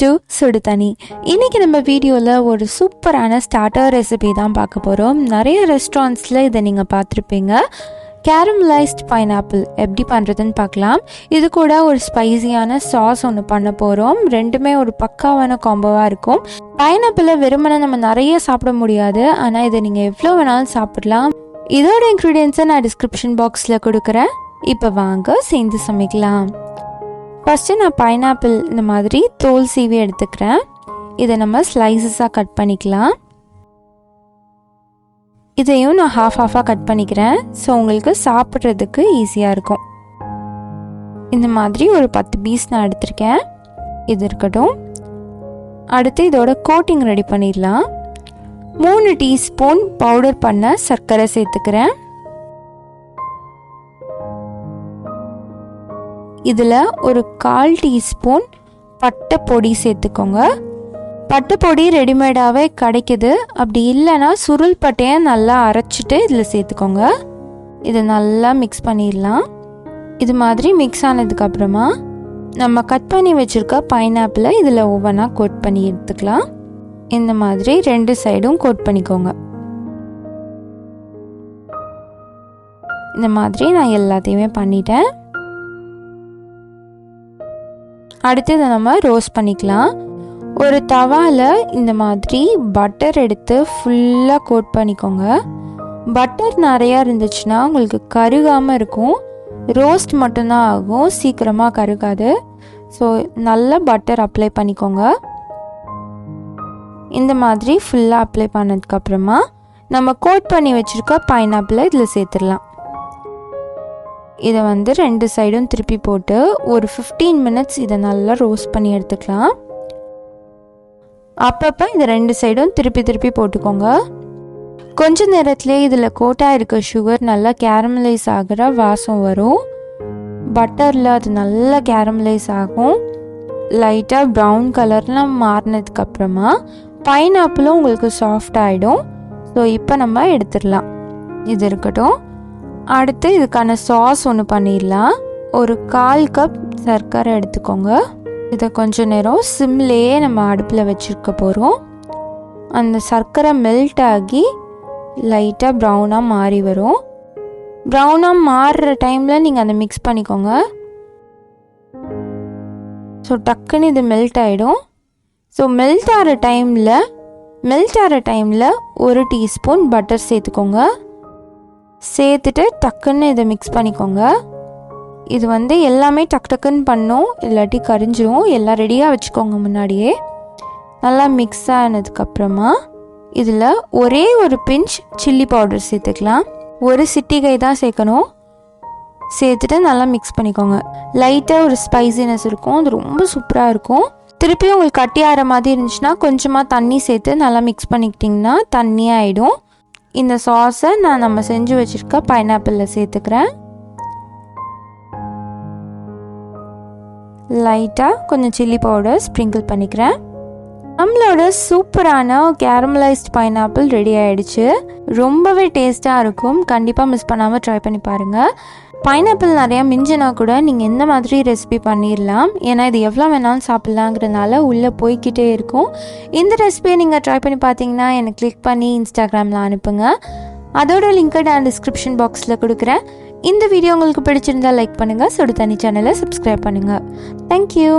to Sudu Thanni. இன்னைக்கு நம்ம வீடியோல ஒரு சூப்பரான ஸ்டார்டர் ரெசிபி தான் பார்க்க போறோம். நிறைய ரெஸ்டாரண்ட்ஸ்ல இதை நீங்க பார்த்திருப்பீங்க. Caramalized pineapple எப்படி பண்றதுன்னு பார்க்கலாம். இது கூட ஒரு ஸ்பைசியான சாஸ் ஒன்று பண்ண போறோம். ரெண்டுமே ஒரு பக்காவான காம்போவா இருக்கும். பைனாப்பிளை வெறுமனே நம்ம நிறைய சாப்பிட முடியாது, ஆனால் இதை நீங்க எவ்வளோ வேணாலும் சாப்பிடலாம். இதோட இன்க்ரீடியன்ஸை நான் டிஸ்கிரிப்ஷன் பாக்ஸில் கொடுக்குறேன். இப்போ வாங்க சேர்ந்து சமைக்கலாம். ஃபஸ்ட்டு நான் பைனாப்பிள் இந்த மாதிரி தோல் சீவி எடுத்துக்கிறேன். இதை நம்ம ஸ்லைசஸாக கட் பண்ணிக்கலாம். இதையும் நான் ஹாஃபாக கட் பண்ணிக்கிறேன். ஸோ உங்களுக்கு சாப்பிட்றதுக்கு ஈஸியாக இருக்கும். இந்த மாதிரி ஒரு 10 பீஸ் நான் எடுத்திருக்கேன். இது இருக்கட்டும். அடுத்து இதோட கோட்டிங் ரெடி பண்ணிடலாம். 3 டீஸ்பூன் பவுடர் பண்ண சர்க்கரை சேர்த்துக்கிறேன். இதில் ஒரு 1/4 டீஸ்பூன் பட்டை பொடி சேர்த்துக்கோங்க. பட்டை பொடி ரெடிமேடாகவே கிடைக்குது. அப்படி இல்லைன்னா சுருள் பட்டையை நல்லா அரைச்சிட்டு இதில் சேர்த்துக்கோங்க. இதை நல்லா மிக்ஸ் பண்ணிடலாம். இது மாதிரி மிக்ஸ் ஆனதுக்கப்புறமா நம்ம கட் பண்ணி வச்சுருக்க பைனாப்பிளை இதில் ஒவ்வொன்றா கோட் பண்ணி எடுத்துக்கலாம். இந்த மாதிரி 2 சைடும் கோட் பண்ணிக்கோங்க. இந்த மாதிரி நான் எல்லாத்தையுமே பண்ணிட்டேன். அடுத்து இதை நம்ம ரோஸ்ட் பண்ணிக்கலாம். ஒரு தவாவில் இந்த மாதிரி பட்டர் எடுத்து ஃபுல்லாக கோட் பண்ணிக்கோங்க. பட்டர் நிறையா இருந்துச்சுன்னா உங்களுக்கு கருகாமல் இருக்கும். ரோஸ்ட் மட்டும்தான் ஆகும், சீக்கிரமாக கருகாது. ஸோ நல்லா பட்டர் அப்ளை பண்ணிக்கோங்க. இந்த மாதிரி ஃபுல்லாக அப்ளை பண்ணதுக்கப்புறமா நம்ம கோட் பண்ணி வச்சுருக்க பைனாப்பிளை இதில் சேர்த்துடலாம். இதை 2 சைடும் திருப்பி போட்டு ஒரு 15 மினிட்ஸ் இதை நல்லா ரோஸ்ட் பண்ணி எடுத்துக்கலாம். அப்பப்போ இதை 2 சைடும் திருப்பி போட்டுக்கோங்க. கொஞ்ச நேரத்துலேயே இதில் கோட்டாக இருக்க சுகர் நல்லா கேரமலைஸ் ஆகிற வாசம் வரும். பட்டரில் அது நல்லா கேரமலைஸ் ஆகும். லைட்டாக ப்ரௌன் கலர்லாம் மாறினதுக்கப்புறமா பைனாப்பிளும் உங்களுக்கு சாஃப்ட் ஆகிடும். ஸோ இப்போ நம்ம எடுத்துடலாம். இது இருக்கட்டும். அடுத்து இதுக்கான சாஸ் ஒன்று பண்ணிடலாம். ஒரு 1/4 கப் சர்க்கரை எடுத்துக்கோங்க. இதை கொஞ்ச நேரம் சிம்லேயே நம்ம அடுப்பில் வச்சுருக்க போகிறோம். அந்த சர்க்கரை மெல்ட் ஆகி லைட்டாக ப்ரௌனாக மாறி வரும். ப்ரௌனாக மாறுற டைமில் நீங்கள் அதை மிக்ஸ் பண்ணிக்கோங்க. ஸோ டக்குன்னு இது மெல்ட் ஆகிடும். ஸோ மெல்ட் ஆகிற டைமில் 1 டீஸ்பூன் பட்டர் சேர்த்துக்கோங்க. சேர்த்துட்டு டக்குன்னு இதை மிக்ஸ் பண்ணிக்கோங்க. இது எல்லாமே டக்குன்னு பண்ணும், இல்லாட்டி கரிஞ்சிரும். எல்லாம் ரெடியாக வச்சுக்கோங்க முன்னாடியே. நல்லா மிக்ஸ் ஆனதுக்கப்புறமா இதில் ஒரே ஒரு பிஞ்ச் சில்லி பவுடர் சேர்த்துக்கலாம். 1 சிட்டிகை தான் சேர்க்கணும். சேர்த்துட்டு நல்லா மிக்ஸ் பண்ணிக்கோங்க. லைட்டாக ஒரு ஸ்பைசினஸ் இருக்கும், அது ரொம்ப சூப்பராக இருக்கும். திருப்பியும் உங்களுக்கு கட்டியாகிற மாதிரி இருந்துச்சுன்னா கொஞ்சமாக தண்ணி சேர்த்து நல்லா மிக்ஸ் பண்ணிக்கிட்டிங்கன்னா தண்ணியாக ஆகிடும். இந்த சாஸை நம்ம செஞ்சு வச்சுருக்க பைனாப்பிளில் சேர்த்துக்கிறேன். லைட்டாக கொஞ்சம் சில்லி பவுடர் ஸ்ப்ரிங்கிள் பண்ணிக்கிறேன். நம்மளோட சூப்பரான கேரமலைஸ்ட் பைனாப்பிள் ரெடி ஆகிடுச்சு. ரொம்பவே டேஸ்ட்டாக இருக்கும். கண்டிப்பாக மிஸ் பண்ணாமல் ட்ரை பண்ணி பாருங்கள். பைனாப்பிள் நிறையா மிஞ்சினா கூட நீங்கள் எந்த மாதிரி ரெசிபி பண்ணிடலாம். ஏன்னா இது எவ்வளோ வேணாலும் சாப்பிட்லாங்கிறதுனால உள்ளே போய்கிட்டே இருக்கும். இந்த ரெசிபியை நீங்கள் ட்ரை பண்ணி பார்த்தீங்கன்னா எனக்கு கிளிக் பண்ணி இன்ஸ்டாகிராமில் அனுப்புங்க. அதோட லிங்க்கை நான் டிஸ்கிரிப்ஷன் பாக்ஸில் கொடுக்குறேன். இந்த வீடியோ உங்களுக்கு பிடிச்சிருந்தால் லைக் பண்ணுங்கள். சுடு தண்ணி சேனலை சப்ஸ்கிரைப் பண்ணுங்கள். தேங்க்யூ.